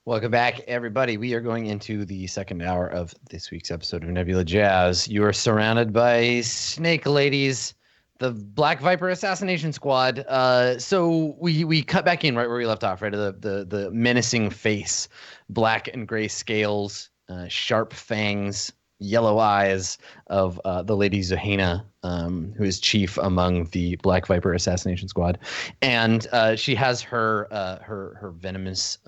Welcome back, everybody. We are going into the second hour of this week's episode of Nebula Jazz. You are surrounded by snake ladies, the Black Viper Assassination Squad. So we cut back in right where we left off, right? The menacing face, black and gray scales, sharp fangs, yellow eyes of the Lady Zohena, who is chief among the Black Viper Assassination Squad, and she has her venomous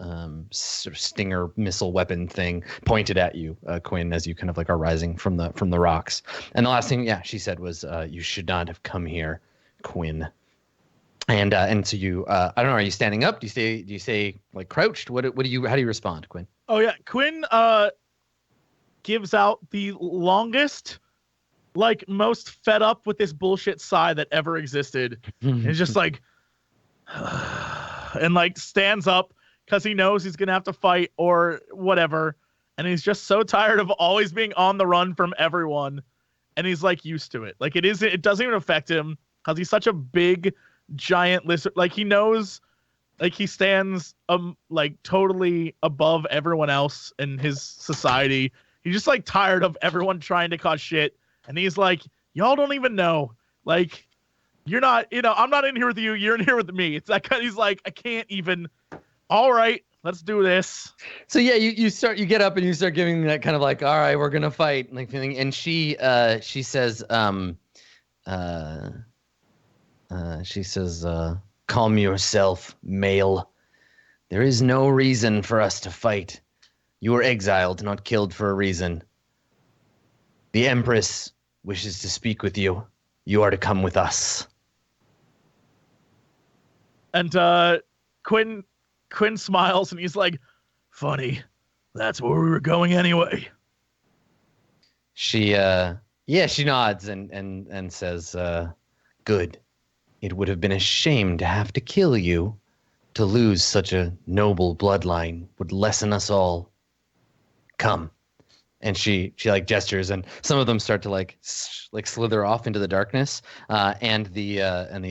sort of stinger missile weapon thing pointed at you, Quinn, as you kind of like are rising from the rocks. And the last thing, she said was, "You should not have come here, Quinn." And so you, I don't know, are you standing up? Do you stay like crouched? How do you respond, Quinn? Oh yeah, Quinn gives out the longest, like most fed up with this bullshit sigh that ever existed. And it's just like, and like stands up because he knows he's gonna have to fight or whatever, and he's just so tired of always being on the run from everyone, and he's like used to it. Like it doesn't even affect him because he's such a big, giant lizard. Like he knows. Like he stands like totally above everyone else in his society. He's just like tired of everyone trying to cause shit. And he's like, y'all don't even know. Like, you're not, I'm not in here with you. You're in here with me. It's that kind of, he's like, I can't even. All right, let's do this. So yeah, you get up and you start giving that kind of like, all right, we're gonna fight, like feeling. And she says, calm yourself, male. There is no reason for us to fight. You were exiled, not killed for a reason. The Empress wishes to speak with you. You are to come with us. And Quinn smiles and he's like, funny. That's where we were going anyway. She nods and says, good. It would have been a shame to have to kill you. To lose such a noble bloodline would lessen us all. Come. And she like gestures, and some of them start to like slither off into the darkness. And the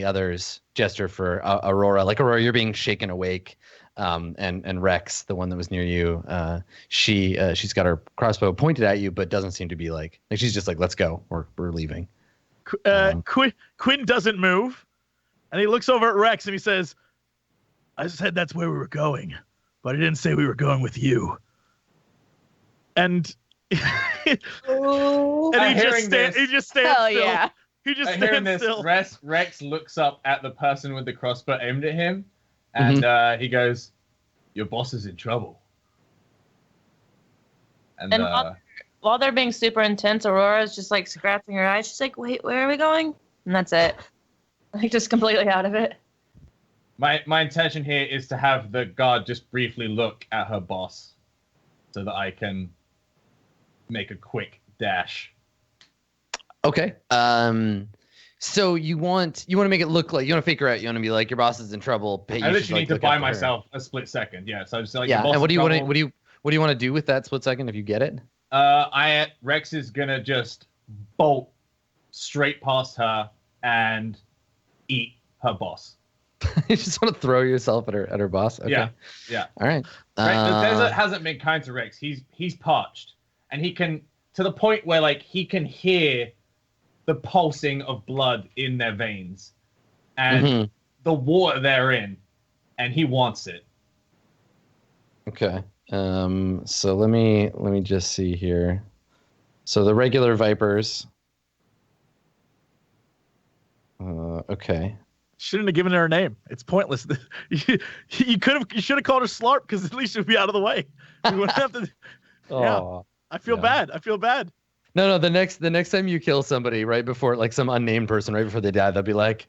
others gesture for Aurora. Like Aurora, you're being shaken awake. And Rex, the one that was near you, she's got her crossbow pointed at you, but doesn't seem to be like she's just like, let's go, we're leaving. Quinn doesn't move, and he looks over at Rex and he says, I said that's where we were going, but I didn't say we were going with you. And he just stands Hell still. Yeah. He just Hearing stands this, still. Rex looks up at the person with the crossbow aimed at him, and he goes, your boss is in trouble. And while they're being super intense, Aurora's just like scratching her eyes. She's like, wait, where are we going? And that's it. Like just completely out of it. My intention here is to have the guard just briefly look at her boss so that I can make a quick dash. Okay. So you want to make it look like, you want to fake her out. You want to be like, your boss is in trouble. I literally need to buy myself a split second. Yeah. So I'm just like, yeah. And what do you want to do with that split second if you get it? Rex is gonna just bolt straight past her and eat her boss. You just want to throw yourself at her boss. Okay. Yeah. All right. The desert hasn't been kind to Rex. He's parched, and he can, to the point where like he can hear the pulsing of blood in their veins, and the water they're in, and he wants it. Okay. So let me just see here. So the regular vipers. Okay. Shouldn't have given her a name. It's pointless. You should have called her Slarp because at least she'd be out of the way. We wouldn't have to. Yeah. I feel bad. No. The next time you kill somebody, right before, like some unnamed person, right before they die, they'll be like,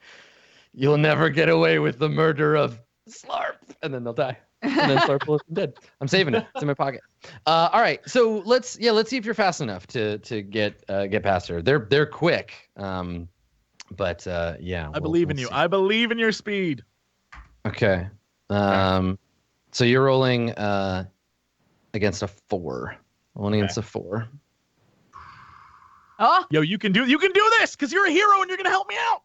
"You'll never get away with the murder of Slarp," and then they'll die. And then Slarp will be dead. I'm saving it. It's in my pocket. All right. So let's see if you're fast enough to get past her. They're quick. But yeah. I believe in you. I believe in your speed. Okay. So you're rolling against a 4. Only against a 4. Oh. Yo, you can do this because you're a hero and you're gonna help me out.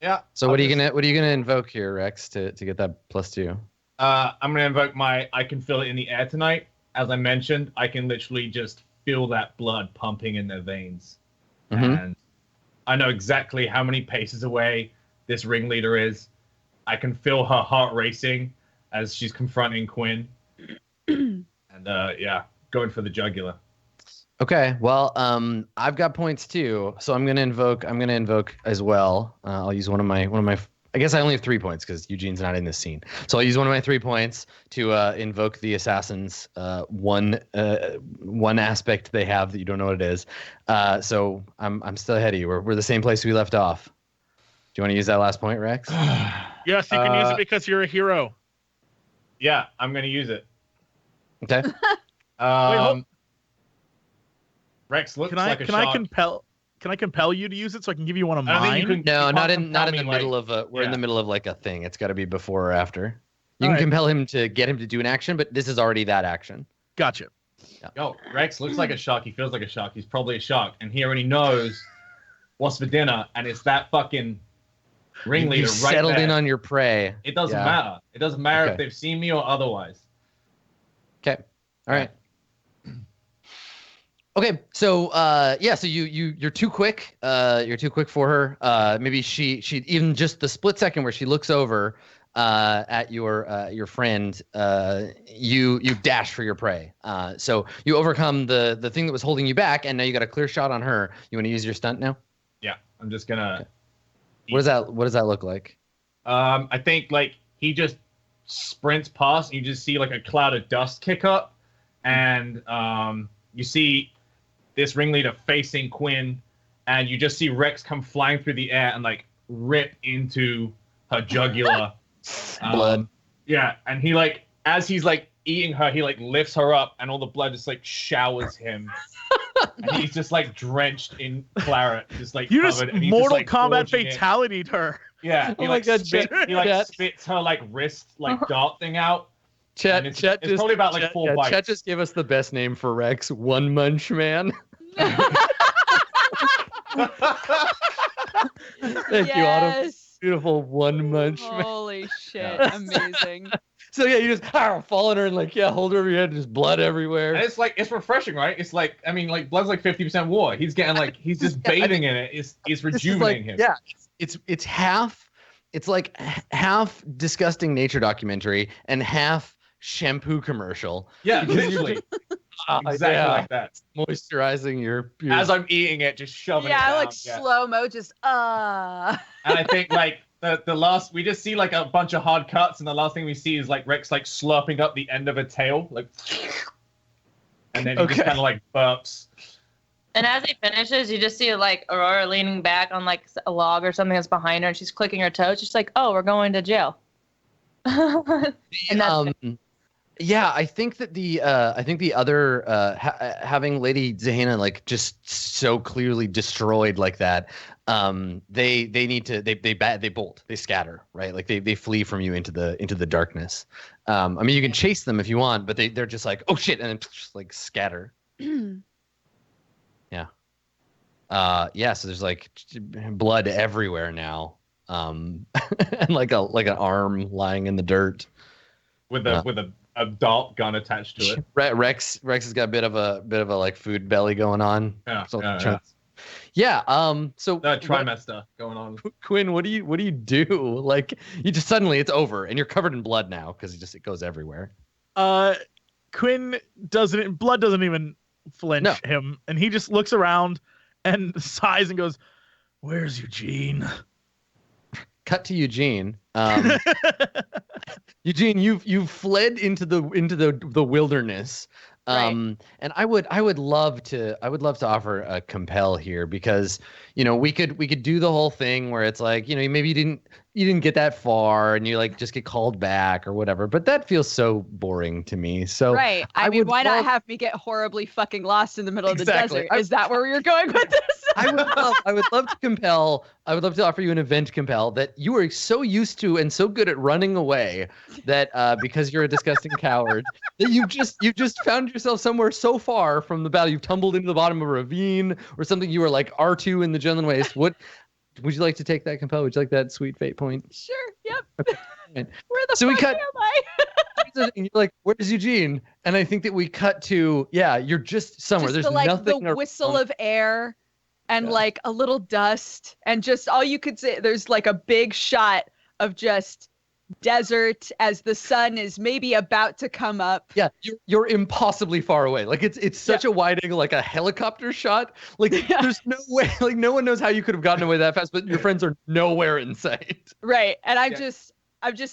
Yeah. So what are you gonna invoke here, Rex, to get that +2? I'm gonna invoke my I can feel it in the air tonight. As I mentioned, I can literally just feel that blood pumping in their veins. And I know exactly how many paces away this ringleader is. I can feel her heart racing as she's confronting Quinn. And going for the jugular. Okay, well, I've got points too, so I'm gonna invoke as well. I'll use one of my. I guess I only have 3 points because Eugene's not in this scene, so I'll use one of my 3 points to invoke the assassin's one aspect they have that you don't know what it is. So I'm still ahead of you. We're the same place we left off. Do you want to use that last point, Rex? Yes, you can use it because you're a hero. Yeah, I'm gonna use it. Okay. Rex looks like a shark. Can I compel you to use it so I can give you one of I don't think mine? you No, not in the me, middle of a. We're in the middle of like a thing. It's got to be before or after. You All can right. compel him to get him to do an action, but this is already that action. Gotcha. Yo, Rex looks like a shark. He feels like a shark. He's probably a shark, and he already knows what's for dinner, and it's that fucking ringleader You've right settled there. in on your prey. It doesn't matter. It doesn't matter if Okay. they've seen me or otherwise. Okay. All right. Okay. So so you're too quick. You're too quick for her. Maybe she even just the split second where she looks over at your friend, you dash for your prey. So you overcome the thing that was holding you back, and now you got a clear shot on her. You want to use your stunt now? Yeah, I'm just gonna. Okay. What does that look like? I think like he just sprints past, and you just see like a cloud of dust kick up, and you see this ringleader facing Quinn, and you just see Rex come flying through the air and like rip into her jugular. Blood. Yeah, and he like as he's like eating her, he like lifts her up, and all the blood just like showers him, and he's just like drenched in claret, just like You just covered, and he's Mortal just, like, Kombat gorging it. fatality'd her. Yeah, he Oh my God, Chet, spits her like wrist like dart thing out. Chet, And it's probably about like 4 bites. Chet just gave us the best name for Rex, One Munch Man. Thank you, Autumn. Beautiful One Munch Man. Holy shit. Yeah. Amazing. So yeah, you just fall on her and like hold her over your head, just blood everywhere. And it's like it's refreshing, right? It's like I mean, like blood's like 50% water. He's getting like he's just bathing in it. It's rejuvenating him. Yeah, it's half. It's like half disgusting nature documentary and half shampoo commercial. Yeah, Because literally, exactly yeah, like that. moisturizing your As I'm eating it, just shoving it Yeah, down. like slow mo, just And I think like the last we just see like a bunch of hard cuts, and the last thing we see is like Rex like slurping up the end of a tail, like, and then he just kind of like burps. And as he finishes, you just see like Aurora leaning back on like a log or something that's behind her, and she's clicking her toes. She's like, "Oh, we're going to jail." And that's Yeah, I think that the other having Lady Zahana like just so clearly destroyed like that, they need to they bolt, they scatter, right? Like they flee from you into the darkness. I mean, you can chase them if you want, but they're just like, oh shit, and then just, like scatter. Yeah. So there's like blood everywhere now, and like an arm lying in the dirt With a dart gun attached to it. Rex has got a bit of a like food belly going on. Yeah, So yeah. So The trimester going on. Quinn, what do you do? Like you just suddenly it's over and you're covered in blood now because it goes everywhere. Quinn blood doesn't even flinch him, and he just looks around and sighs and goes, "Where's Eugene?" Cut to Eugene. Eugene, you've fled into the wilderness. And I would love to offer a compel here because we could do the whole thing where it's like maybe you didn't get that far and you like just get called back or whatever, but that feels so boring to me. So right. I mean, why not have me get horribly fucking lost in the middle of the desert? Is that where you're going with this? I would love to offer you an event compel that you are so used to and so good at running away that because you're a disgusting coward that you just found yourself somewhere so far from the battle, you've tumbled into the bottom of a ravine or something. You were like R2 in the Jundland Waste. What would you like to take that compel? Would you like that sweet fate point? Sure. Yep. Okay. Where the So we fuck cut- am I? the thing. You're like, where's Eugene? And I think that we cut to, you're just somewhere. Just There's nothing. the whistle of air and like a little dust and just all you could say. There's like a big shot of just desert as the sun is maybe about to come up. Yeah, you're impossibly far away. Like it's such a wide angle, like a helicopter shot. Like there's no way. Like no one knows how you could have gotten away that fast, but your friends are nowhere in sight. Right, and I'm just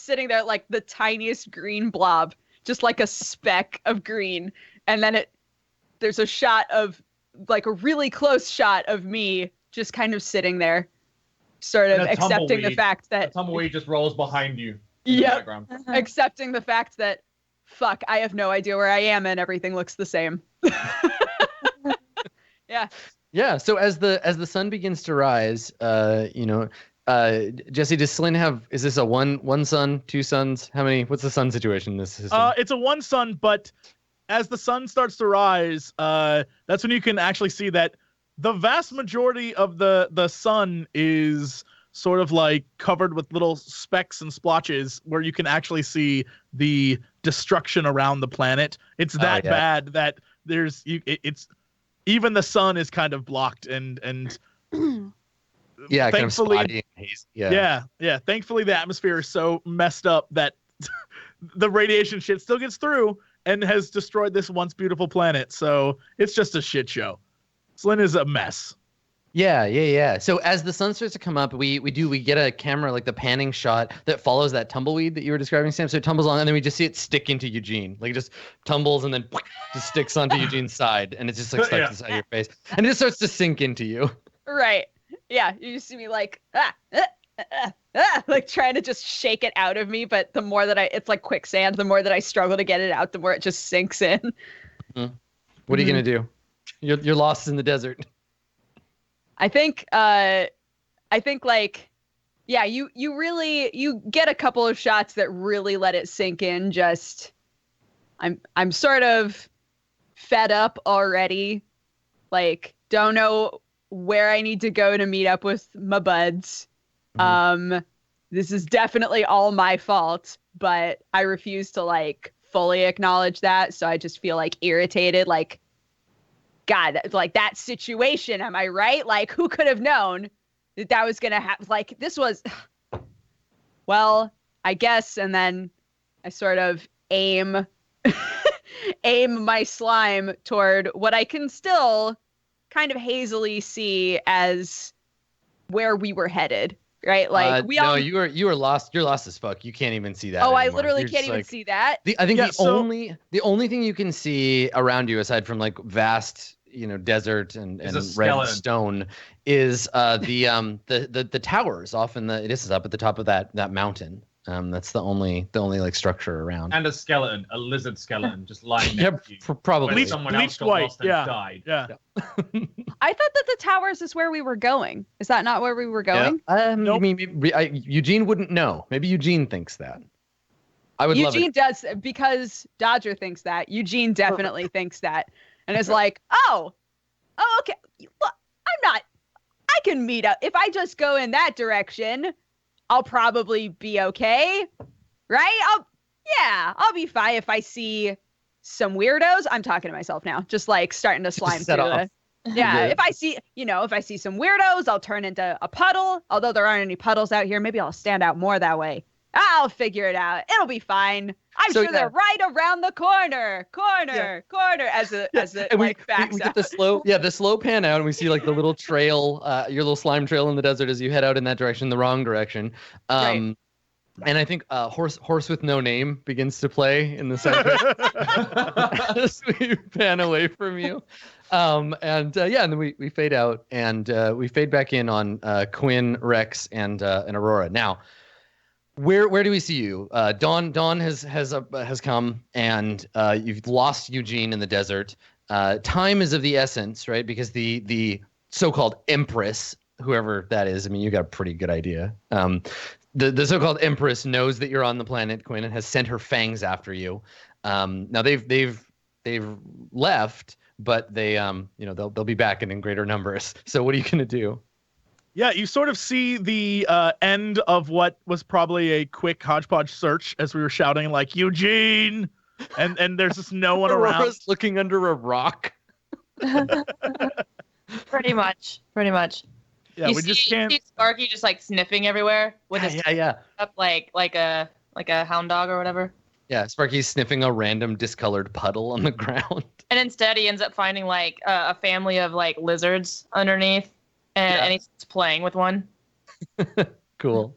sitting there like the tiniest green blob, just like a speck of green, and then there's a shot of like a really close shot of me just kind of sitting there, sort of accepting the fact that a tumbleweed just rolls behind you. Yeah, accepting the fact that fuck, I have no idea where I am and everything looks the same. Yeah. Yeah. So as the sun begins to rise, Jesse, does Slynn have? Is this a one sun, two suns? How many? What's the sun situation in this system? It's a one sun, but as the sun starts to rise, that's when you can actually see that the vast majority of the sun is sort of like covered with little specks and splotches where you can actually see the destruction around the planet. It's that bad that it's even the sun is kind of blocked and yeah, thankfully, kind of spotty and hazy. Yeah. Thankfully, the atmosphere is so messed up that the radiation shit still gets through and has destroyed this once beautiful planet. So it's just a shit show. Slynn is a mess. Yeah. So as the sun starts to come up, we get a camera, like the panning shot that follows that tumbleweed that you were describing, Sam. So it tumbles on, and then we just see it stick into Eugene. Like it just tumbles and then just sticks onto Eugene's side, and it just like starts to the side of your face, and it just starts to sink into you. Right. Yeah. You just see me like like trying to just shake it out of me, but the more that it's like quicksand, the more that I struggle to get it out, the more it just sinks in. Mm-hmm. What are you gonna do? You're lost in the desert. I think like, yeah, you get a couple of shots that really let it sink in. Just, I'm sort of fed up already. Like, don't know where I need to go to meet up with my buds. Mm-hmm. This is definitely all my fault, but I refuse to like fully acknowledge that. So I just feel like irritated, like, God, like that situation, am I right? Like, who could have known that was going to happen? Like, this was, well, I guess. And then I sort of aim my slime toward what I can still kind of hazily see as where we were headed, right? Like, you were lost. You're lost as fuck. You can't even see that. Oh, anymore. I literally can't even see that. I think the only thing you can see around you, aside from like vast, desert and red stone, is the towers off it is up at the top of that mountain. That's the only like structure around. And a lizard skeleton, just lying there. Probably. Someone else got lost and died. Yeah. I thought that the towers is where we were going. Is that not where we were going? Nope. I mean, Eugene wouldn't know. Maybe Eugene thinks that. I would love it. Eugene does, because Dodger thinks that. Eugene definitely thinks that. And is like, oh, okay. Look, I can meet up. If I just go in that direction, I'll probably be okay. Right? I'll be fine if I see some weirdos. I'm talking to myself now, just like starting to slime through it. Yeah, if I see some weirdos, I'll turn into a puddle. Although there aren't any puddles out here, maybe I'll stand out more that way. I'll figure it out. It'll be fine. I'm sure they're right around the corner. As it like backs we up. get the slow pan out, and we see like the little trail, your little slime trail in the desert as you head out in that direction, the wrong direction. Right. And I think horse with no name begins to play in the center as we pan away from you. And then we fade out, and we fade back in on Quinn, Rex, and Aurora. Now, where do we see you? Dawn has come, and you've lost Eugene in the desert. Time is of the essence, right? Because the so-called Empress, whoever that is, I mean, you got a pretty good idea. The so-called Empress knows that you're on the planet, Quinn, and has sent her fangs after you. Now they've left, but they'll be back in greater numbers. So what are you gonna do? Yeah, you sort of see the end of what was probably a quick hodgepodge search as we were shouting like Eugene, and there's just no one around. Aurora's looking under a rock. Pretty much. Yeah, you we just can't. see Sparky just like sniffing everywhere with his Yeah. up like a hound dog or whatever. Yeah, Sparky's sniffing a random discolored puddle on the ground. And instead, he ends up finding like a family of like lizards underneath, and he's playing with one. Cool.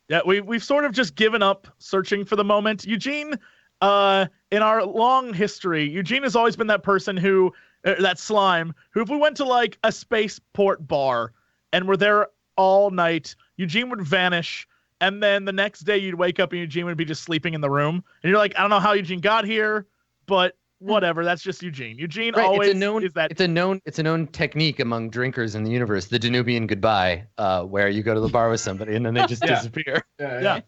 Yeah, we've sort of just given up searching for the moment. Eugene, in our long history, Eugene has always been that person who, that slime, who if we went to like a spaceport bar and were there all night, Eugene would vanish. And then the next day you'd wake up and Eugene would be just sleeping in the room. And you're like, I don't know how Eugene got here, but whatever. That's just Eugene. Eugene always is that. It's a known technique among drinkers in the universe, the Danubian goodbye, where you go to the bar with somebody and then they just disappear. Yeah,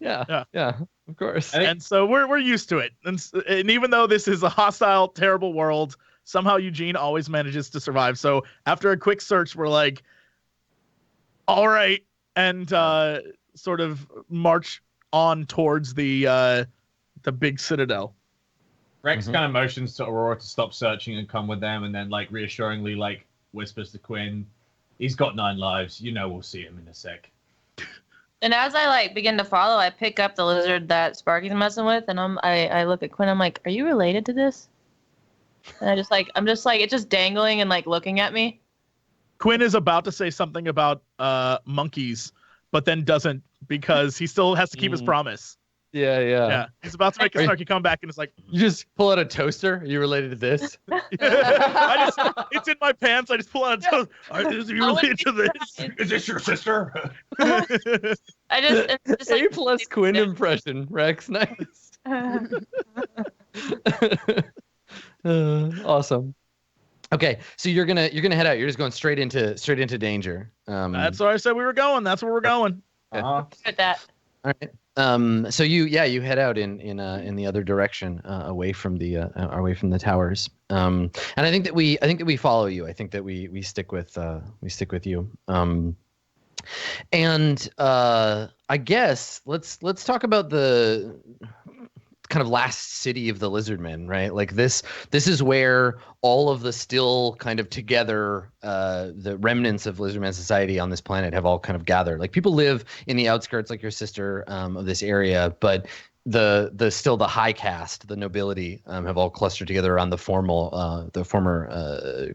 of course. And so we're used to it. And even though this is a hostile, terrible world, somehow Eugene always manages to survive. So after a quick search, we're like, all right, and sort of march on towards the big citadel. Rex kind of motions to Aurora to stop searching and come with them, and then like reassuringly like whispers to Quinn, "He's got 9 lives. You know we'll see him in a sec." And as I like begin to follow, I pick up the lizard that Sparky's messing with, and I look at Quinn. I'm like, "Are you related to this?" And I'm just like, it's just dangling and like looking at me. Quinn is about to say something about monkeys, but then doesn't because he still has to keep his promise. Yeah. He's about to make a snarky comeback, and it's like, you just pull out a toaster. Are you related to this? It's in my pants. I just pull out a toaster. Are you related to this? Is this your sister? It's just A like, plus Quinn impression, Rex. Nice. Awesome. Okay, so you're gonna head out. You're just going straight into danger. That's where I said we were going. That's where we're going. with that. All right. So you head out in the other direction, away from the towers. And I think that we follow you. I think that we stick with you. And I guess let's talk about the kind of last city of the Lizardmen, right? Like this is where all of the still kind of together the remnants of Lizardman society on this planet have all kind of gathered. Like people live in the outskirts, like your sister, of this area, but the still the high caste, the nobility, have all clustered together around the former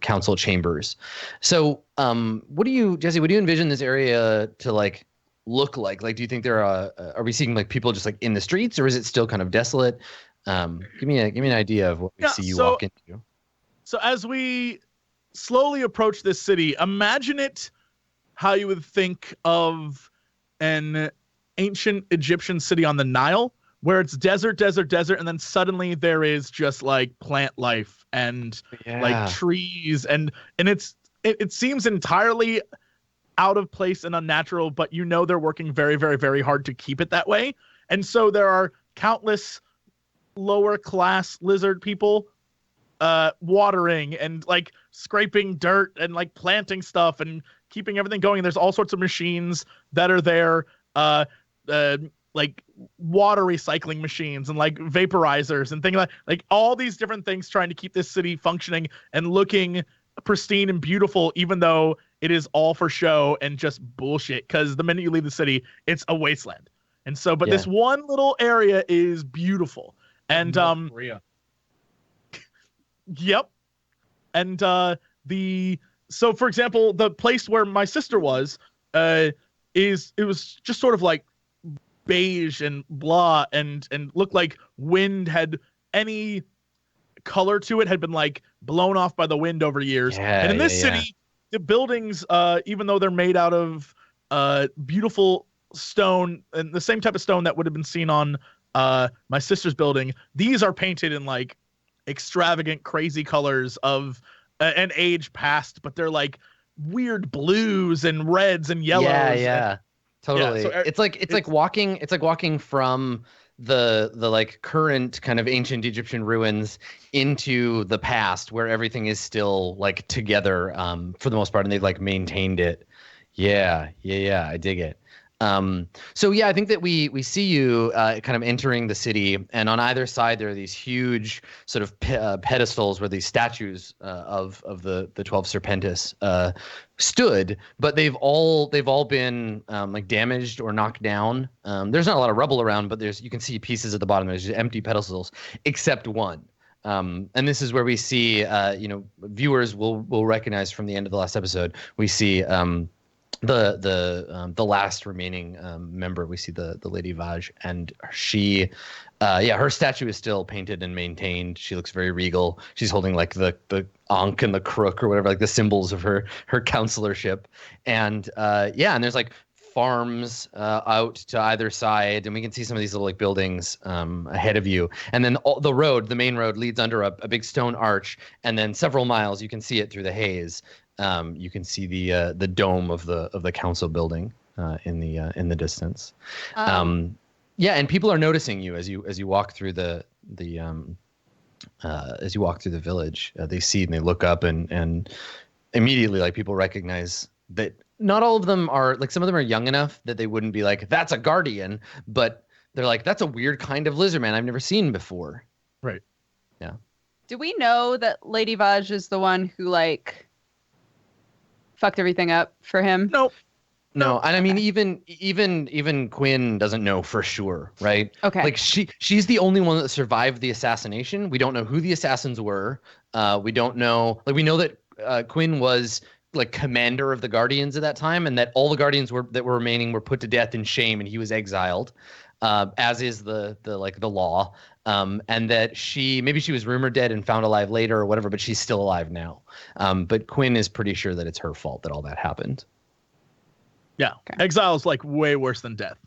council chambers. So what do you envision this area to like look like? Like, do you think there are we seeing like people just like in the streets, or is it still kind of desolate? Give me an idea of what we see you walk into. So as we slowly approach this city, imagine it how you would think of an ancient Egyptian city on the Nile, where it's desert, and then suddenly there is just like plant life and like trees, and it seems entirely out of place and unnatural, but you know they're working very, very, very hard to keep it that way. And so there are countless lower class lizard people watering and like scraping dirt and like planting stuff and keeping everything going. And there's all sorts of machines that are there, like water recycling machines and like vaporizers and things like all these different things trying to keep this city functioning and looking pristine and beautiful, even though it is all for show and just bullshit, because the minute you leave the city, it's a wasteland. And so, but this one little area is beautiful. And yep. And so for example, the place where my sister was, it was just sort of like beige and blah and looked like wind had any color to it had been like blown off by the wind over years. And in this city, the buildings, even though they're made out of beautiful stone and the same type of stone that would have been seen on my sister's building, these are painted in like extravagant, crazy colors of an age past, but they're like weird blues and reds and yellows. Yeah, totally. So it's like walking from the like current kind of ancient Egyptian ruins into the past, where everything is still like together for the most part, and they've like maintained it. Yeah. I dig it. So yeah, I think that we see you kind of entering the city, and on either side there are these huge sort of pedestals where these statues of the 12 Serpentis stood, but they've all been like damaged or knocked down. There's not a lot of rubble around, but you can see pieces at the bottom. There's just empty pedestals, except one. And this is where we see, viewers will recognize from the end of the last episode. We see the last remaining member. We see the Lady Vaj, and she, her statue is still painted and maintained. She looks very regal. She's holding like the Ankh and the crook or whatever, like the symbols of her counselorship. And and there's like farms out to either side, and we can see some of these little like buildings ahead of you. And then the main road leads under a big stone arch, and then several miles you can see it through the haze. You can see the dome of the council building in the distance. And people are noticing you as you walk through the village. They see and they look up, and immediately like people recognize that. Not all of them are like, some of them are young enough that they wouldn't be like, that's a guardian, but they're like, that's a weird kind of lizard man I've never seen before. Right. Yeah. Do we know that Lady Vaj is the one who like fucked everything up for him? Nope. No, and I mean even Quinn doesn't know for sure, right? Okay. Like she's the only one that survived the assassination. We don't know who the assassins were. We don't know. Like we know that Quinn was like commander of the Guardians at that time, and that all the Guardians that were remaining were put to death in shame, and he was exiled, as is the law. And that maybe she was rumored dead and found alive later or whatever, but she's still alive now. But Quinn is pretty sure that it's her fault that all that happened. Yeah. Okay. Exile is like way worse than death.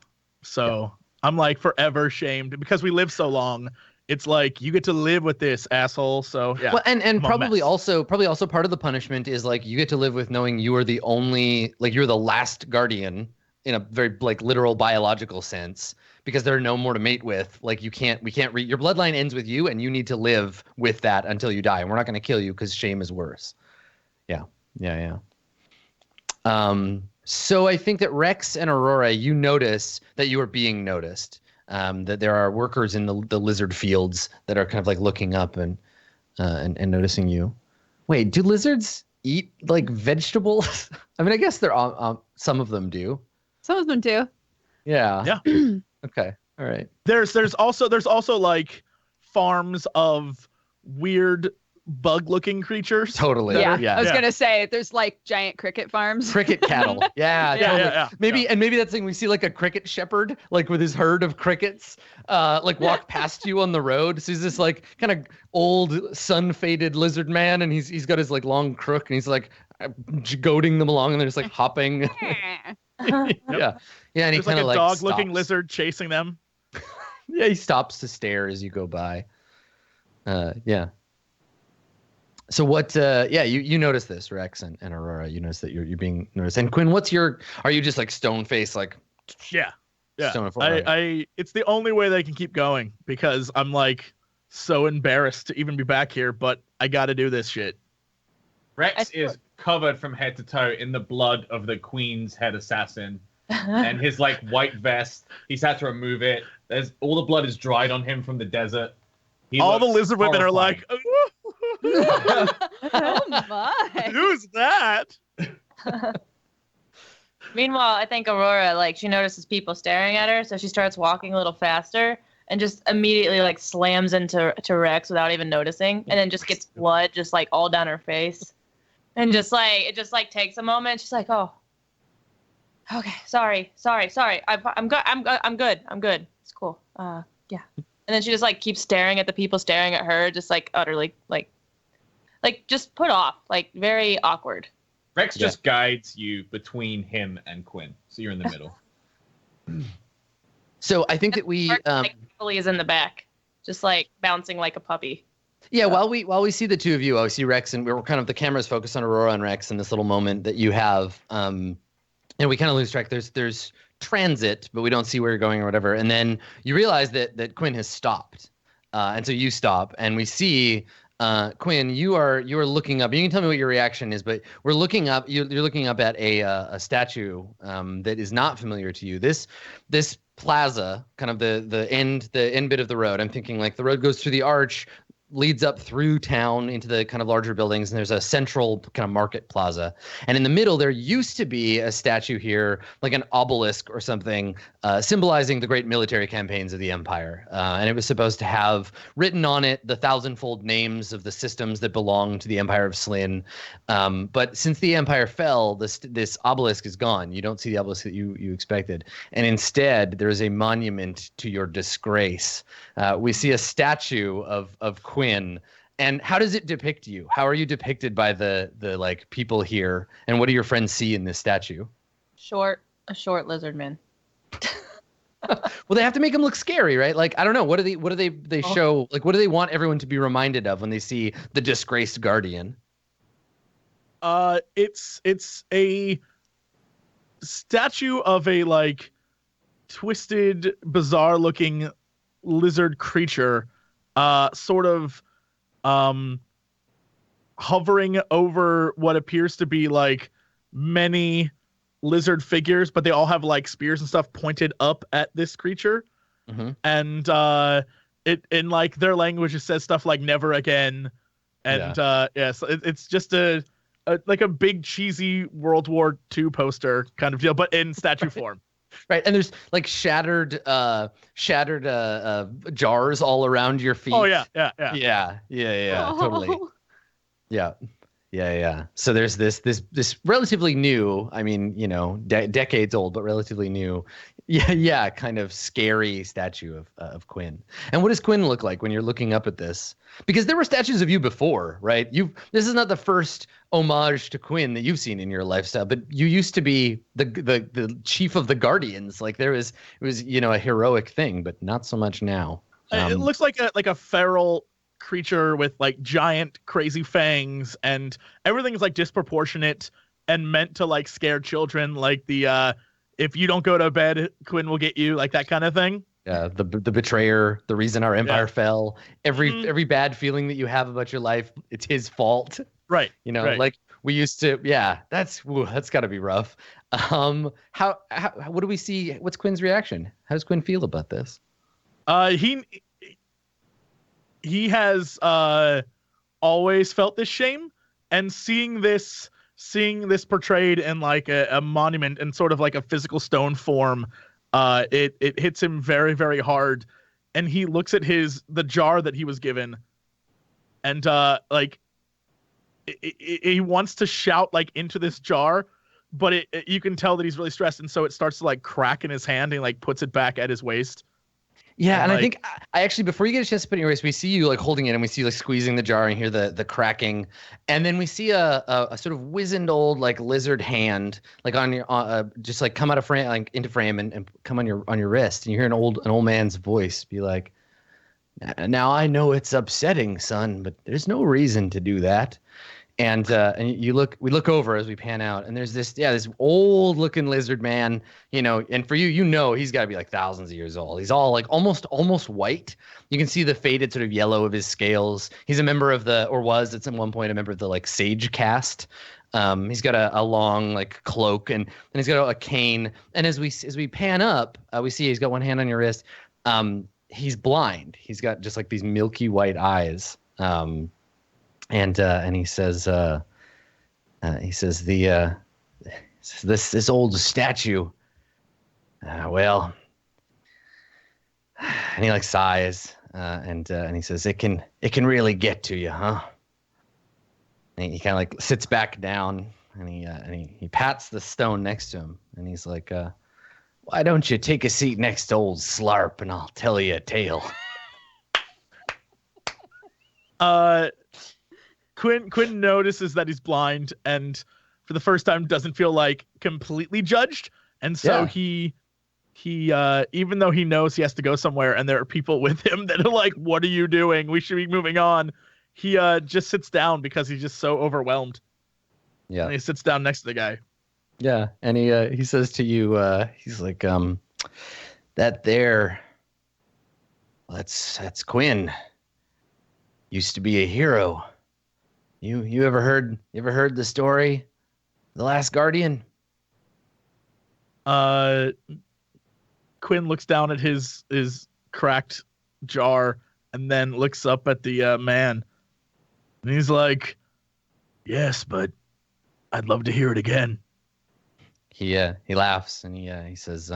So I'm like forever shamed because we live so long. It's like you get to live with this asshole. So yeah. Well, and probably also part of the punishment is like you get to live with knowing you are the only, like you're the last guardian in a very like literal biological sense, because there are no more to mate with. Like we can't your bloodline ends with you, and you need to live with that until you die. And we're not going to kill you because shame is worse. Yeah. So I think that Rex and Aurora, you notice that you are being noticed. That there are workers in the lizard fields that are kind of like looking up and noticing you. Wait, do lizards eat like vegetables? I mean, I guess some of them do. Some of them do. Yeah. Okay. All right. There's also like farms of weird bug-looking creatures. Totally. Yeah. I was gonna say there's like giant cricket farms. Cricket cattle. Yeah. Yeah, Totally. yeah. Maybe that's the thing. We see like a cricket shepherd, like with his herd of crickets, like walk past you on the road. So he's this like kind of old sun-faded lizard man, and he's got his like long crook, and he's like goading them along, and they're just like hopping. Yeah. And he There's like a like dog-looking lizard chasing them. Yeah, he stops to stare as you go by. Yeah. So what? You notice this, Rex and Aurora. You notice that you're being noticed. And Quinn, are you just like stone face, like? Yeah. Stone It's the only way they can keep going, because I'm like so embarrassed to even be back here, but I got to do this shit. Rex is covered from head to toe in the blood of the Queen's head assassin, and his like white vest. He's had to remove it. All the blood is dried on him from the desert. All the lizard women are like, oh my! Who's that? Meanwhile, I think Aurora, like, she notices people staring at her, so she starts walking a little faster and just immediately like slams into Rex without even noticing, and then just gets blood just like all down her face, and it just takes a moment. She's like, oh, okay, sorry. I'm good. It's cool. Yeah. And then she just like keeps staring at the people staring at her, just like utterly like just put off, like very awkward. Rex just guides you between him and Quinn, so you're in the middle. So I think that we Fully is in the back, just like bouncing like a puppy. Yeah, while we see the two of you, I see Rex, and we're kind of the camera's focused on Aurora and Rex in this little moment that you have, and we kind of lose track. There's transit, but we don't see where you're going or whatever. And then you realize that Quinn has stopped, and so you stop, and we see Quinn, you are looking up. You can tell me what your reaction is, but we're looking up. You're looking up at a statue that is not familiar to you. This plaza, kind of the end bit of the road. I'm thinking like the road goes through the arch, leads up through town into the kind of larger buildings, and there's a central kind of market plaza. And in the middle, there used to be a statue here, like an obelisk or something, symbolizing the great military campaigns of the Empire. And it was supposed to have written on it the thousandfold names of the systems that belong to the Empire of Slyn. But since the Empire fell, this obelisk is gone. You don't see the obelisk that you expected. And instead, there is a monument to your disgrace. We see a statue of Quinn. And how does it depict you? How are you depicted by the like people here? And what do your friends see in this statue? A short lizard man. Well, they have to make him look scary, right? Like, I don't know. What do they show? Like, what do they want everyone to be reminded of when they see the disgraced guardian? It's a statue of a like twisted, bizarre looking lizard creature, sort of hovering over what appears to be like many lizard figures, but they all have like spears and stuff pointed up at this creature. Mm-hmm. And it in like their language, it says stuff like "never again," and so it's just a like a big cheesy World War II poster kind of deal, but in statue form. Right, and there's like shattered jars all around your feet. Oh yeah, totally. Yeah. So there's this relatively new, I mean, you know, decades old, but relatively new, kind of scary statue of Quinn. And what does Quinn look like when you're looking up at this? Because there were statues of you before, right? This is not the first homage to Quinn that you've seen in your lifestyle, but you used to be the chief of the Guardians. Like it was, you know, a heroic thing, but not so much now. It looks like a feral creature with like giant crazy fangs, and everything is like disproportionate and meant to like scare children, like the if you don't go to bed, Quinn will get you, like that kind of thing. Yeah, the betrayer, the reason our empire fell, every bad feeling that you have about your life, it's his fault. Right. You know, right. like we used to. Yeah, that's got to be rough. How what do we see? What's Quinn's reaction? How does Quinn feel about this? He has always felt this shame, and seeing this portrayed in like a monument and sort of like a physical stone form, it hits him very, very hard. And he looks at the jar that he was given, and like he wants to shout like into this jar, but you can tell that he's really stressed, and so it starts to like crack in his hand, and he like puts it back at his waist. Yeah, and like, I think I actually, before you get a chance to put it in your waist, we see you like holding it, and we see you like squeezing the jar and hear the cracking, and then we see a sort of wizened old like lizard hand like on your just like come out of frame, like into frame and come on your wrist, and you hear an old man's voice be like, "Now I know it's upsetting, son, but there's no reason to do that." And we look over as we pan out, and there's this old looking lizard man, you know, and for you, you know, he's got to be like thousands of years old. He's all like almost white. You can see the faded sort of yellow of his scales. He's a member of was at some one point a member of the like Sage caste. He's got a long like cloak, and he's got a cane. And as we pan up, we see he's got one hand on your wrist. He's blind. He's got just like these milky white eyes. And he says this old statue, well, and he like sighs, and he says it can really get to you, huh? And he kind of like sits back down, and he pats the stone next to him, and he's like, why don't you take a seat next to old Slarp, and I'll tell you a tale. Quinn notices that he's blind, and for the first time doesn't feel like completely judged, and so he even though he knows he has to go somewhere and there are people with him that are like, what are you doing, we should be moving on, he just sits down because he's just so overwhelmed. And he sits down next to the guy. And he says to you, he's like, that there, that's Quinn. used to be a hero. You ever heard the story? The Last Guardian? Quinn looks down at his cracked jar and then looks up at the man. And he's like, "Yes, but I'd love to hear it again." He laughs and he says,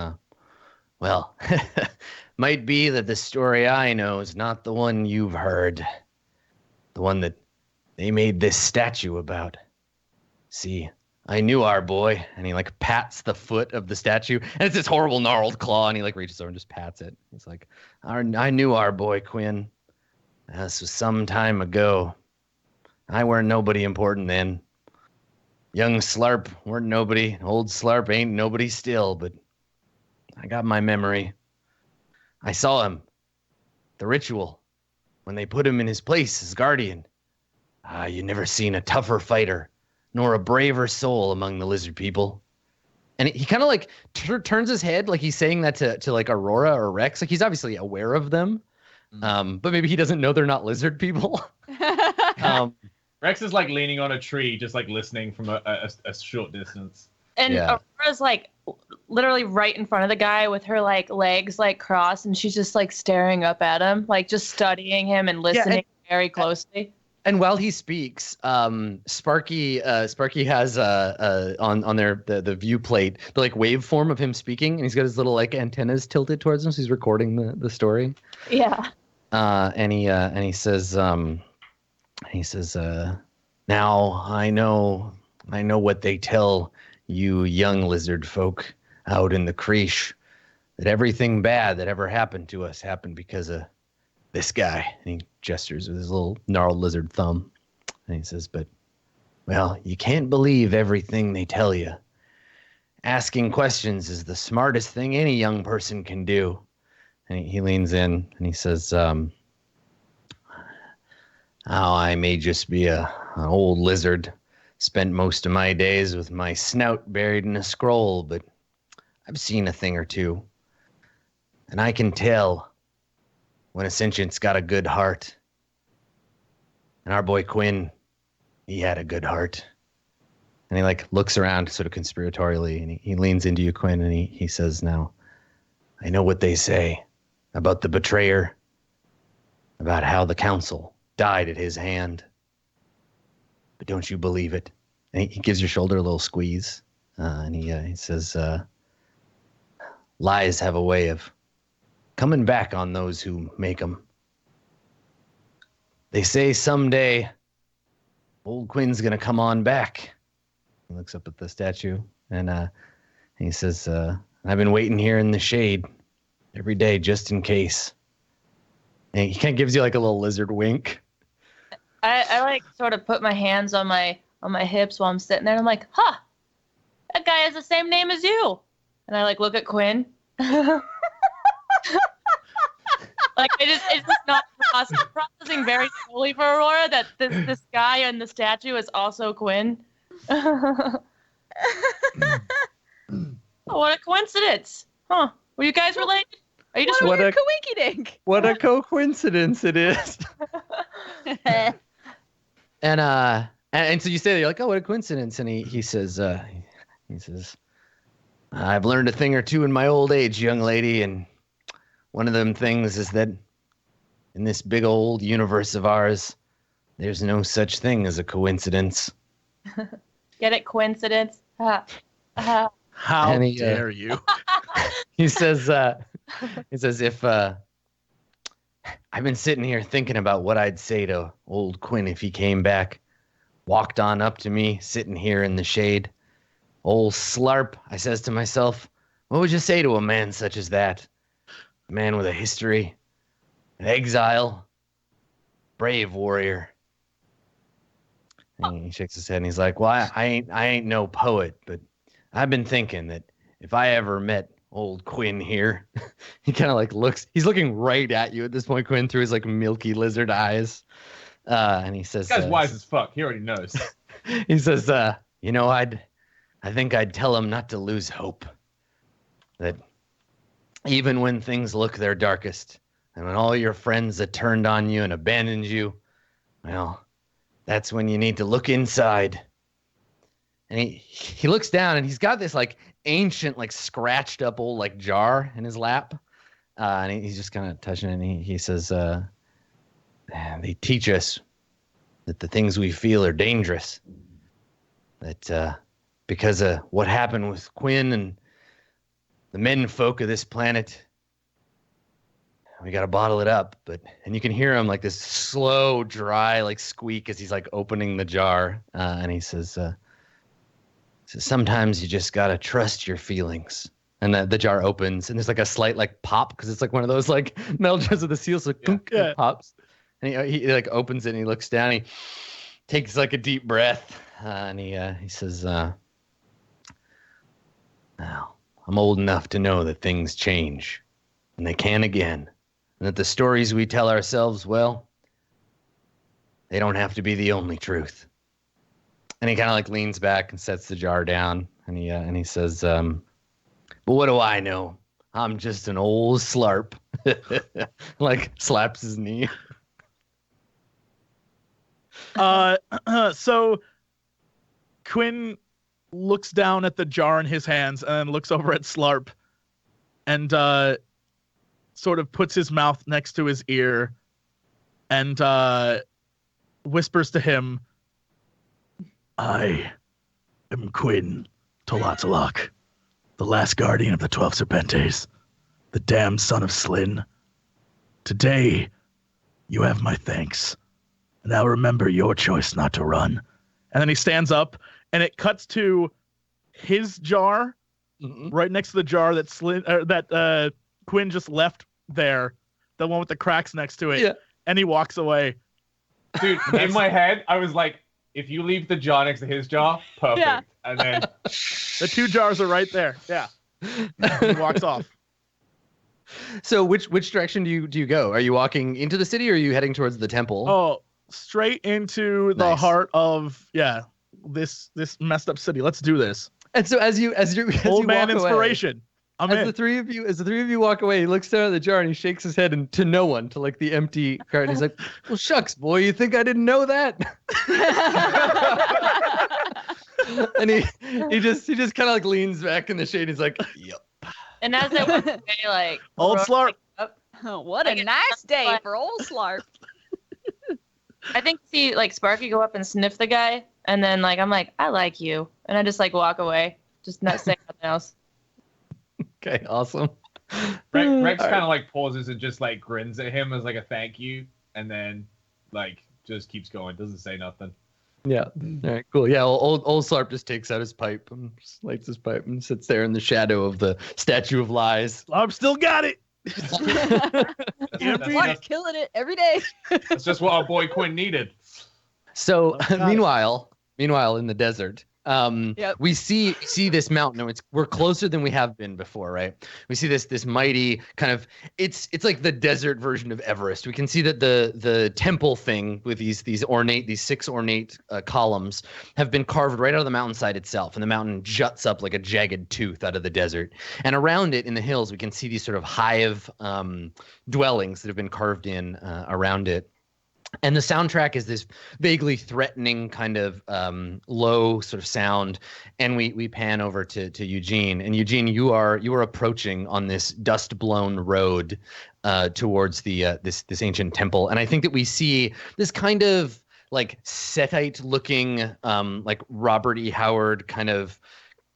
well, might be that the story I know is not the one you've heard. The one that they made this statue about. See, I knew our boy, and he like pats the foot of the statue, and it's this horrible gnarled claw, and he like reaches over and just pats it. He's like, I knew our boy Quinn. This was some time ago. I weren't nobody important then. Young Slarp weren't nobody. Old Slarp ain't nobody still, but I got my memory. I saw him. The ritual. When they put him in his place as guardian. You never seen a tougher fighter, nor a braver soul among the lizard people. And he kind of like turns his head like he's saying that to like Aurora or Rex. Like he's obviously aware of them, but maybe he doesn't know they're not lizard people. Rex is like leaning on a tree, just like listening from a short distance. And Aurora's like literally right in front of the guy with her like legs like crossed, and she's just like staring up at him, like just studying him and listening very closely. And while he speaks, Sparky has on the view plate the like waveform of him speaking, and he's got his little like antennas tilted towards him, so he's recording the story. Yeah. And he says, now I know what they tell you young lizard folk out in the creche, that everything bad that ever happened to us happened because of this guy. And he gestures with his little gnarled lizard thumb. And he says, but, well, you can't believe everything they tell you. Asking questions is the smartest thing any young person can do. And he leans in and he says, I may just be an old lizard, spent most of my days with my snout buried in a scroll, but I've seen a thing or two. And I can tell when a sentient's got a good heart. And our boy Quinn, he had a good heart. And he like looks around sort of conspiratorially, and he leans into you, Quinn, and he says, now, I know what they say about the betrayer, about how the council died at his hand. But don't you believe it? And he gives your shoulder a little squeeze, and he says, lies have a way of coming back on those who make them. They say someday old Quinn's going to come on back. He looks up at the statue, and he says, I've been waiting here in the shade every day just in case. And he kind of gives you like a little lizard wink. I like sort of put my hands on my hips while I'm sitting there, and I'm like, that guy has the same name as you. And I like look at Quinn. Like it's just not processing very slowly for Aurora that this guy in the statue is also Quinn. Oh, what a coincidence! Huh? Were you guys related? Are you just what a coinky dink? What a coincidence it is. And so you say that, you're like, oh, what a coincidence. And he says, I've learned a thing or two in my old age, young lady, and one of them things is that in this big old universe of ours, there's no such thing as a coincidence. Get it? Coincidence? How dare you? He says, if I've been sitting here thinking about what I'd say to old Quinn if he came back, walked on up to me, sitting here in the shade. Old Slarp, I says to myself, what would you say to a man such as that? A man with a history, an exile, brave warrior. And he shakes his head and he's like, well, I ain't no poet, but I've been thinking that if I ever met old Quinn here, he kind of like he's looking right at you at this point, Quinn, through his like milky lizard eyes. And he says, this guy's wise as fuck. He already knows. He says, I think I'd tell him not to lose hope. That even when things look their darkest, and when all your friends have turned on you and abandoned you, Well, that's when you need to look inside. And he looks down and he's got this like ancient, like scratched up old like jar in his lap. And he's just kind of touching it. And he says, they teach us that the things we feel are dangerous. That because of what happened with Quinn and the men folk of this planet, we got to bottle it up. And you can hear him like this slow, dry, like squeak as he's like opening the jar. And he says, sometimes you just got to trust your feelings. And the jar opens and there's like a slight like pop because it's like one of those like metal jars with the seal. So it pops. And he like opens it and he looks down. And he takes like a deep breath and he says, "Now I'm old enough to know that things change, and they can again, and that the stories we tell ourselves, well, they don't have to be the only truth." And he kind of like leans back and sets the jar down, and he says, "But what do I know? I'm just an old slarp." Like slaps his knee. So Quinn looks down at the jar in his hands and then looks over at Slarp and sort of puts his mouth next to his ear and whispers to him, "I am Quinn Tolatalok, the last guardian of the 12 Serpentes, the damned son of Slyn. Today, you have my thanks. And I'll remember your choice not to run." And then he stands up, and it cuts to his jar, right next to the jar that Quinn just left there, the one with the cracks next to it. Yeah. And he walks away. Dude, in my head, I was like, if you leave the jar next to his jar, perfect. Yeah. And then the two jars are right there. Yeah. He walks off. So which direction do you go? Are you walking into the city or are you heading towards the temple? Oh, straight into the heart of this messed up city. Let's do this. And so as you old man walk inspiration. Away, as the three of you walk away, he looks down at the jar and he shakes his head and to no one, to like the empty cart. And he's like, "Well, shucks, boy, you think I didn't know that?" And he just kind of like leans back in the shade. He's like, "Yep." And as I walk away, like old Slarp. What a nice day for old Slarp. I think see like Sparky go up and sniff the guy, and then like I'm like, "I like you," and I just like walk away, just not say nothing else. Okay, awesome. Rex kind of like pauses and just like grins at him as like a thank you, and then like just keeps going, doesn't say nothing. Yeah. All right, cool. Yeah, old Slarp just takes out his pipe and just lights his pipe and sits there in the shadow of the Statue of Lies. Slarp still got it. Slarp's killing it every day. That's just what our boy Quinn needed. So meanwhile in the desert, we see this mountain. And we're closer than we have been before, right? We see this mighty kind of it's like the desert version of Everest. We can see that the temple thing with these six ornate columns have been carved right out of the mountainside itself, and the mountain juts up like a jagged tooth out of the desert. And around it in the hills, we can see these sort of hive dwellings that have been carved in around it. And the soundtrack is this vaguely threatening kind of low sort of sound, and we pan over to Eugene. And Eugene, you are approaching on this dust-blown road towards the this ancient temple, and I think that we see this kind of like Setite-looking, like Robert E. Howard kind of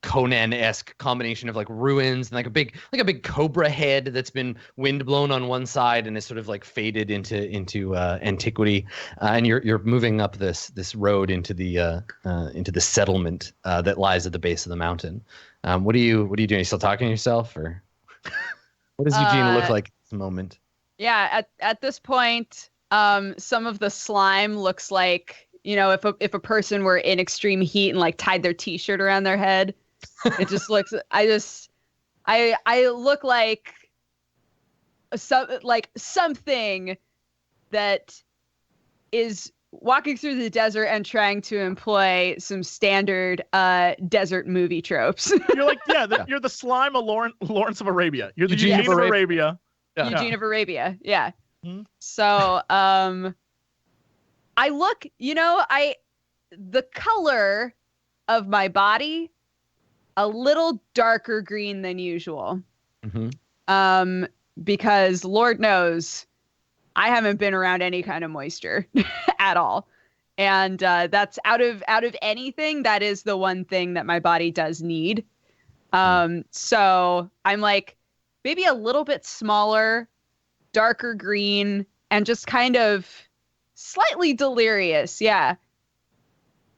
Conan-esque combination of like ruins and like a big cobra head that's been wind blown on one side and is sort of like faded into antiquity, and you're moving up this road into the settlement that lies at the base of the mountain. What are you doing? Are you still talking to yourself, or what does Eugene look like at this moment? Yeah, at this point, some of the slime looks like, you know, if a person were in extreme heat and like tied their t-shirt around their head. It just looks. I look like something that is walking through the desert and trying to employ some standard desert movie tropes. You're like, you're the slime of Lawrence of Arabia. You're the Eugene of Arabia. Eugene of Arabia. Yeah. Mm-hmm. So I I look, the color of my body, a little darker green than usual. Mm-hmm. Because Lord knows I haven't been around any kind of moisture at all. And that's out of anything, that is the one thing that my body does need. So I'm like maybe a little bit smaller, darker green, and just kind of slightly delirious. Yeah.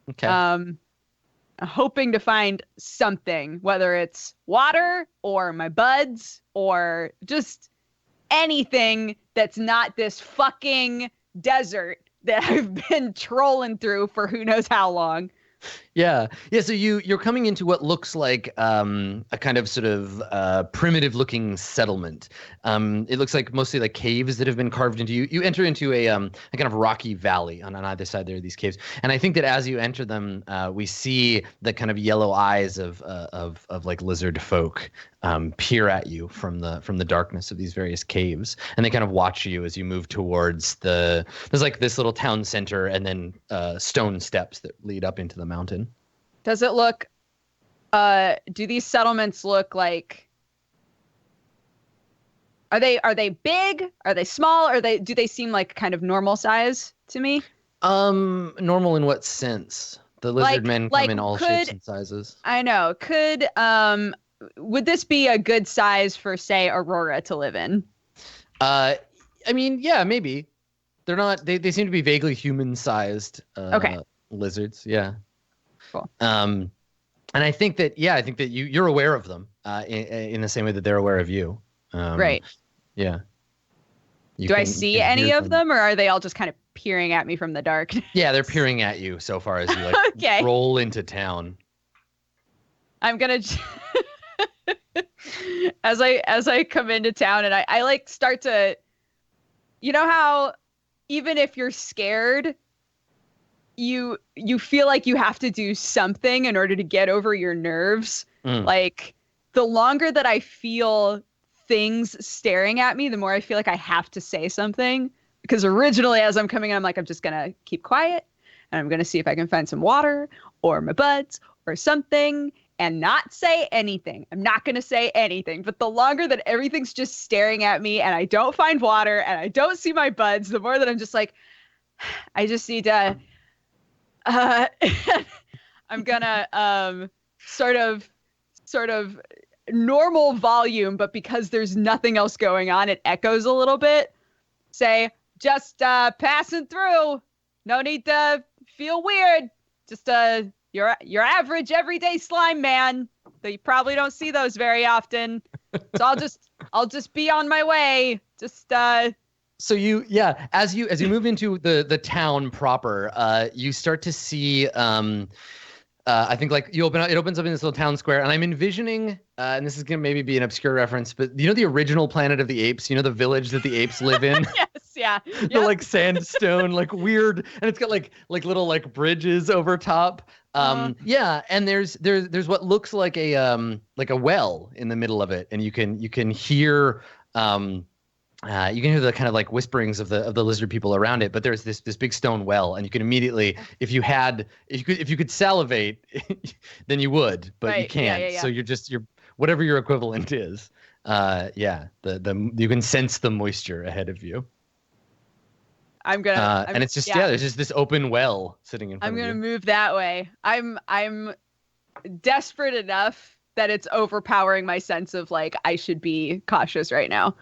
Okay. Hoping to find something, whether it's water or my buds or just anything that's not this fucking desert that I've been trolling through for who knows how long. Yeah. So you're coming into what looks like a kind of sort of primitive looking settlement. It looks like mostly like caves that have been carved into you. You enter into a kind of rocky valley on either side. There are these caves, and I think that as you enter them, we see the kind of yellow eyes of like lizard folk peer at you from the darkness of these various caves, and they kind of watch you as you move towards there's like this little town center, and then stone steps that lead up into the mountain. Does it look, do these settlements look like, are they big? Are they small? Do they seem like kind of normal size to me? Normal in what sense? The lizard men come in all shapes and sizes. I know. Would this be a good size for, say, Aurora to live in? I mean, yeah, maybe. They're not, they seem to be vaguely human-sized lizards, yeah. Cool. And I think that you're aware of them in the same way that they're aware of you. Right. Yeah. Do I see any of them, or are they all just kind of peering at me from the dark? Yeah, they're peering at you so far as you roll into town. I'm gonna as I come into town, and I like start to, how even if you're scared, you feel like you have to do something in order to get over your nerves. Like, the longer that I feel things staring at me, the more I feel like I have to say something. Because originally, as I'm coming in, I'm like, I'm just gonna keep quiet, and I'm gonna see if I can find some water or my buds or something, and not say anything. I'm not gonna say anything. But the longer that everything's just staring at me, and I don't find water, and I don't see my buds, the more that I'm just like, I just need to. I'm gonna sort of normal volume, but because there's nothing else going on, it echoes a little bit. Say, just passing through. No need to feel weird. Just your average everyday slime man. Though you probably don't see those very often. So I'll just be on my way. Just So as you move into the town proper, you start to see I think like it opens up in this little town square, and I'm envisioning, and this is gonna maybe be an obscure reference, but the original Planet of the Apes, the village that the apes live in. Yes, yeah. The like sandstone, like weird, and it's got like little like bridges over top. Yeah, and there's what looks like a well in the middle of it, and you can hear you can hear the kind of like whisperings of the lizard people around it, but there's this big stone well, and you can immediately, if you could salivate, then you would, but right. you can't. Yeah. So you're whatever your equivalent is. You can sense the moisture ahead of you. I'm gonna, and it's just there's just this open well sitting in front of you. I'm gonna move that way. I'm desperate enough that it's overpowering my sense of like I should be cautious right now.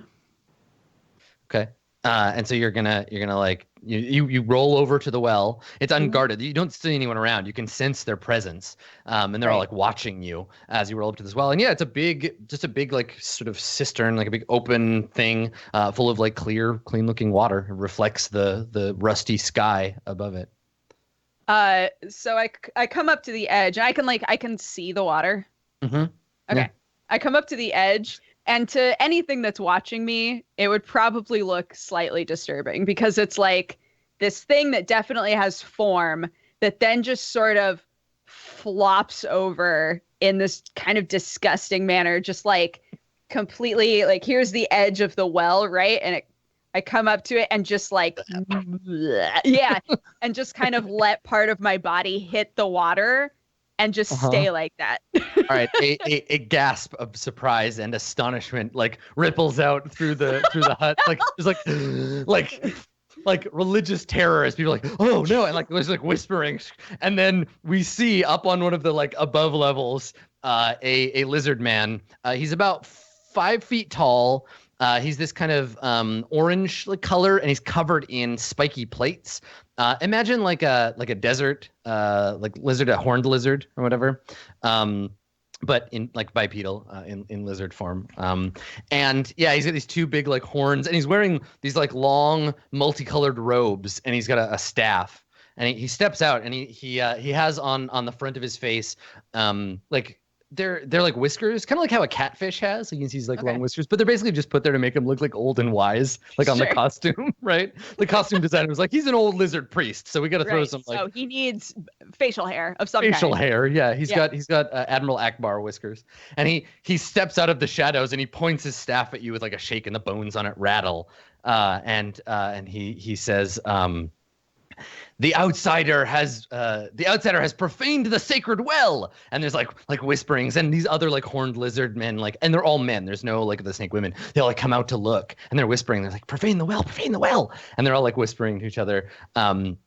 Okay. And so you're gonna like you roll over to the well. It's unguarded. You don't see anyone around. You can sense their presence, and they're all like watching you as you roll up to this well. And yeah, it's a big like sort of cistern, like a big open thing, full of like clean looking water. It reflects the rusty sky above it. So I come up to the edge, and I can see the water. Mm-hmm. Okay. Yeah. I come up to the edge. And to anything that's watching me, it would probably look slightly disturbing because it's like this thing that definitely has form that then just sort of flops over in this kind of disgusting manner, just like completely like here's the edge of the well, right? And it I come up to it and just like, yeah, and just kind of let part of my body hit the water and just stay like that. All right, a gasp of surprise and astonishment like ripples out through the hut, like there's like religious terror as people are like, oh no, and like there's like whispering, and then we see up on one of the like above levels a lizard man. He's about 5 feet tall. He's this kind of orange like color, and he's covered in spiky plates. Imagine like a desert like lizard, a horned lizard or whatever, but in like bipedal in lizard form. And yeah, he's got these 2 big like horns, and he's wearing these like long multicolored robes, and he's got a staff. And he steps out, and he has on the front of his face like. They're like whiskers, kind of like how a catfish has. So you can see these like long whiskers, but they're basically just put there to make him look like old and wise, like on the costume, right? The costume designer was like, he's an old lizard priest, so we got to throw some like. So he needs facial hair of some facial kind. hair, yeah. He's got Admiral Akbar whiskers, and he steps out of the shadows and he points his staff at you with like a shake, and the bones on it rattle, and he says. The outsider has profaned the sacred well, and there's like whisperings, and these other like horned lizard men, like, and they're all men. There's no like the snake women. They'll like come out to look, and they're whispering. They're like, profane the well, and they're all like whispering to each other. And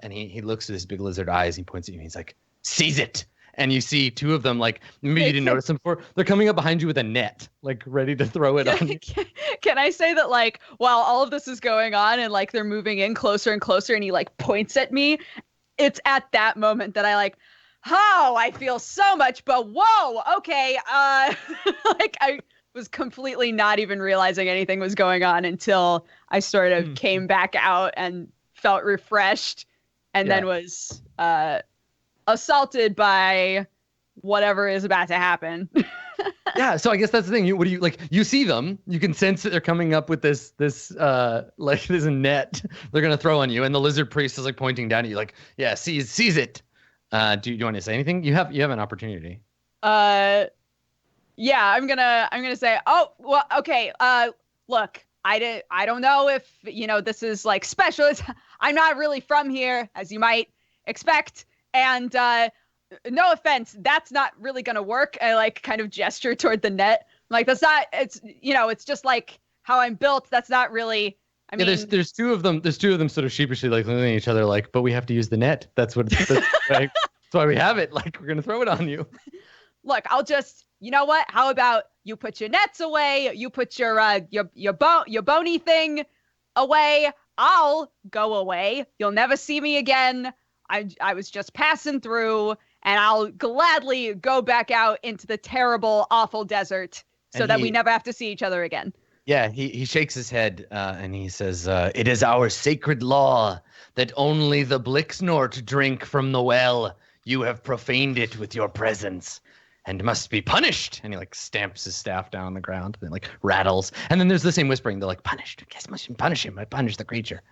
he looks at his big lizard eyes. He points at you. And he's like, seize it. And you see 2 of them, like maybe you didn't notice them before. They're coming up behind you with a net, like ready to throw it on you. Can I say that, like, while all of this is going on and like they're moving in closer and closer, and he like points at me, it's at that moment that I like, oh, I feel so much, but whoa, okay, like I was completely not even realizing anything was going on until I sort of came back out and felt refreshed, and then was assaulted by whatever is about to happen. Yeah, so I guess that's the thing. What do you like? You see them. You can sense that they're coming up with this like this net they're gonna throw on you, and the lizard priest is like pointing down at you, like, yeah, seize it. Do you want to say anything? You have an opportunity. Yeah, I'm gonna say, oh, well, okay. Look, I don't know if this is like special. I'm not really from here, as you might expect. And no offense, that's not really gonna work. I like kind of gesture toward the net. I'm like, that's not. It's just like how I'm built. That's not really. I mean, there's 2 of them. There's 2 of them sort of sheepishly like looking at each other, like, but we have to use the net. That's what. That's like, that's why we have it. Like, we're gonna throw it on you. Look, I'll just. You know what? How about you put your nets away? You put your bony thing away. I'll go away. You'll never see me again. I was just passing through, and I'll gladly go back out into the terrible, awful desert so that we never have to see each other again. Yeah, he shakes his head and he says, it is our sacred law that only the Blixnort drink from the well. You have profaned it with your presence and must be punished. And he like stamps his staff down on the ground and like rattles. And then there's the same whispering. They're like, punished. Yes, must punish him. I punish the creature.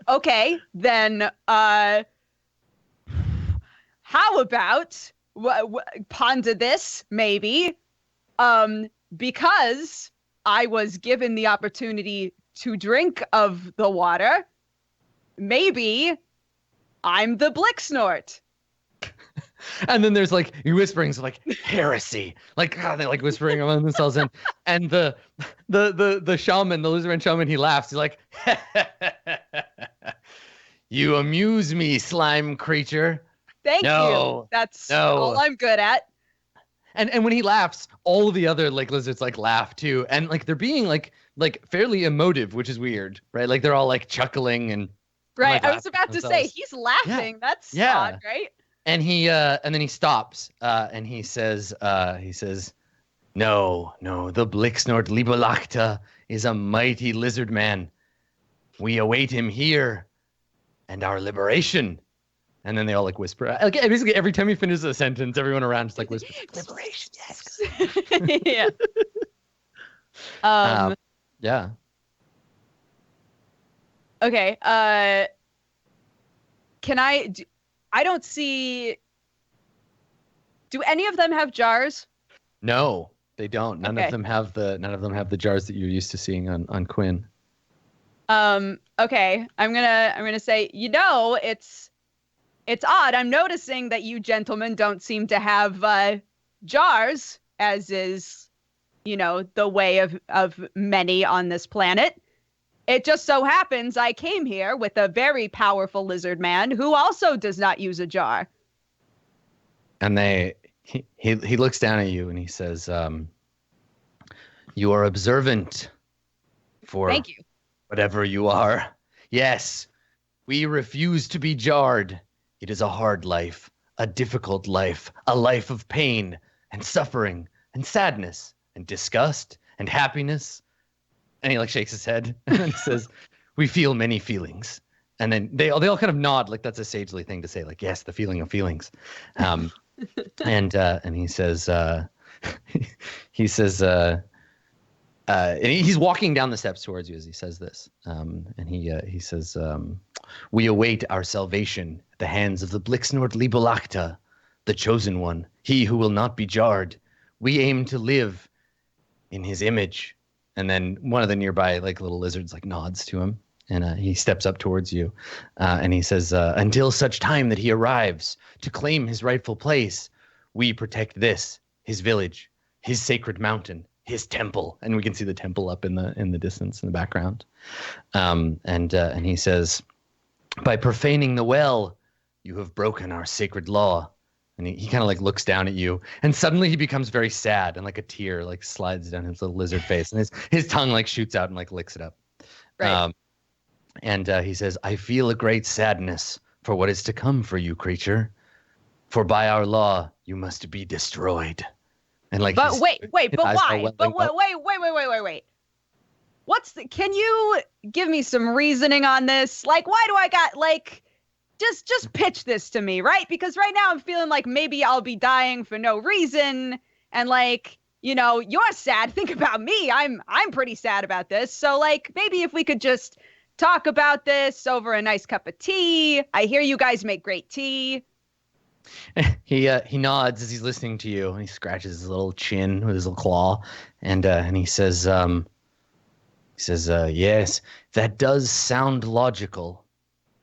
Okay, then how about ponder this maybe, because I was given the opportunity to drink of the water, maybe I'm the Blixnort. And then there's like whisperings of like heresy, like they're like whispering among themselves, and the shaman, the lizard shaman, he laughs. He's like, "You amuse me, slime creature." Thank you. That's all I'm good at. And when he laughs, all of the other like lizards like laugh too, and like they're being like fairly emotive, which is weird, right? Like they're all like chuckling and. Right, I was about to say he's laughing. Yeah. That's odd, right? And and then he stops, and he says, no, the Blixnort Libolacta is a mighty lizard man. We await him here, and our liberation. And then they all like whisper. Like basically every time he finishes a sentence, everyone around just like whispers, liberation, yes. Yeah. Yeah. Okay. Can I don't see. Do any of them have jars? No, They don't. None Okay. of them have the jars that you're used to seeing on Quinn. Okay. I'm gonna say, it's odd. I'm noticing that you gentlemen don't seem to have jars, as is, the way of many on this planet. It just so happens I came here with a very powerful lizard man who also does not use a jar. And he looks down at you and he says, "You are observant for Thank you. whatever you are. Yes, we refuse to be jarred. It is a hard life, a difficult life, a life of pain and suffering and sadness and disgust and happiness." And he like shakes his head and then says, "We feel many feelings." And then they all kind of nod like that's a sagely thing to say, like, yes, the feeling of feelings. And he says, and he's walking down the steps towards you as he says this. And he says, "We await our salvation at the hands of the Blixnord Libolacta, the chosen one, he who will not be jarred. We aim to live in his image." And then one of the nearby like little lizards like nods to him, and he steps up towards you, and he says, "Until such time that he arrives to claim his rightful place, we protect this, his village, his sacred mountain, his temple." And we can see the temple up in the distance in the background. And he says, "By profaning the well, you have broken our sacred law." And he kind of like looks down at you, and suddenly he becomes very sad, and like a tear like slides down his little lizard face, and his tongue like shoots out and like licks it up. Right. And he says, "I feel a great sadness for what is to come for you, creature. For by our law, you must be destroyed." And like, But wait, but eyes are why? welling But up. wait. Can you give me some reasoning on this? Like, why do I got like, just pitch this to me, right? Because right now I'm feeling like maybe I'll be dying for no reason. And like, you're sad. Think about me. I'm pretty sad about this. So like, maybe if we could just talk about this over a nice cup of tea. I hear you guys make great tea. He nods as he's listening to you, and he scratches his little chin with his little claw, and he says, "Yes, that does sound logical."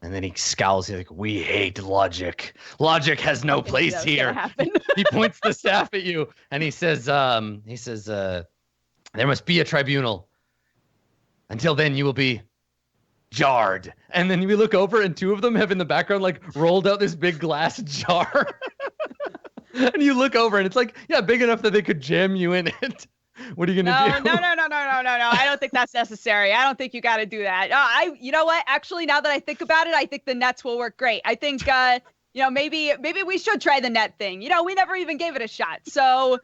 And then he scowls. He's like, "We hate logic. Logic has no place That was here." gonna happen. He points the staff at you, and he says, "There must be a tribunal. Until then, you will be jarred." And then we look over, and two of them have in the background like rolled out this big glass jar. And you look over, and it's like, yeah, big enough that they could jam you in it. What are you gonna do? No. I don't think that's necessary. I don't think you got to do that. You know what? Actually, now that I think about it, I think the nets will work great. I think, maybe we should try the net thing. We never even gave it a shot. So,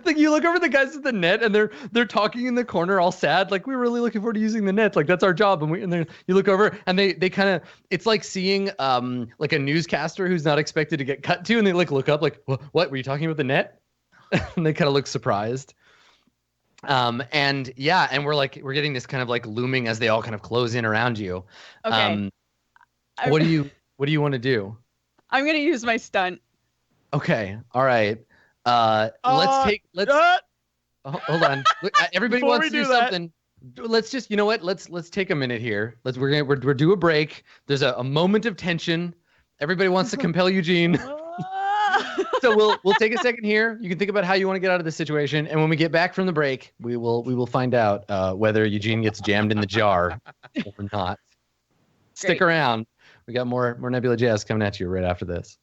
Like you look over the guys at the net, and they're talking in the corner, all sad. Like, we're really looking forward to using the nets. Like, that's our job. And then you look over, and they kind of, it's like seeing like a newscaster who's not expected to get cut to, and they like look up, like, what were you talking about the net? And they kind of look surprised. And we're getting this kind of like looming as they all kind of close in around you. okay. What do you want to do? I'm going to use my stunt. Okay. All right. Hold on. Everybody Before wants we to do do that- something. Let's just, you know what? Let's take a minute here. We're do a break. There's a moment of tension. Everybody wants to compel Eugene. So we'll take a second here. You can think about how you want to get out of this situation, and when we get back from the break, we will find out whether Eugene gets jammed in the jar or not. Stick Great. around. We got more Nebula Jazz coming at you right after this.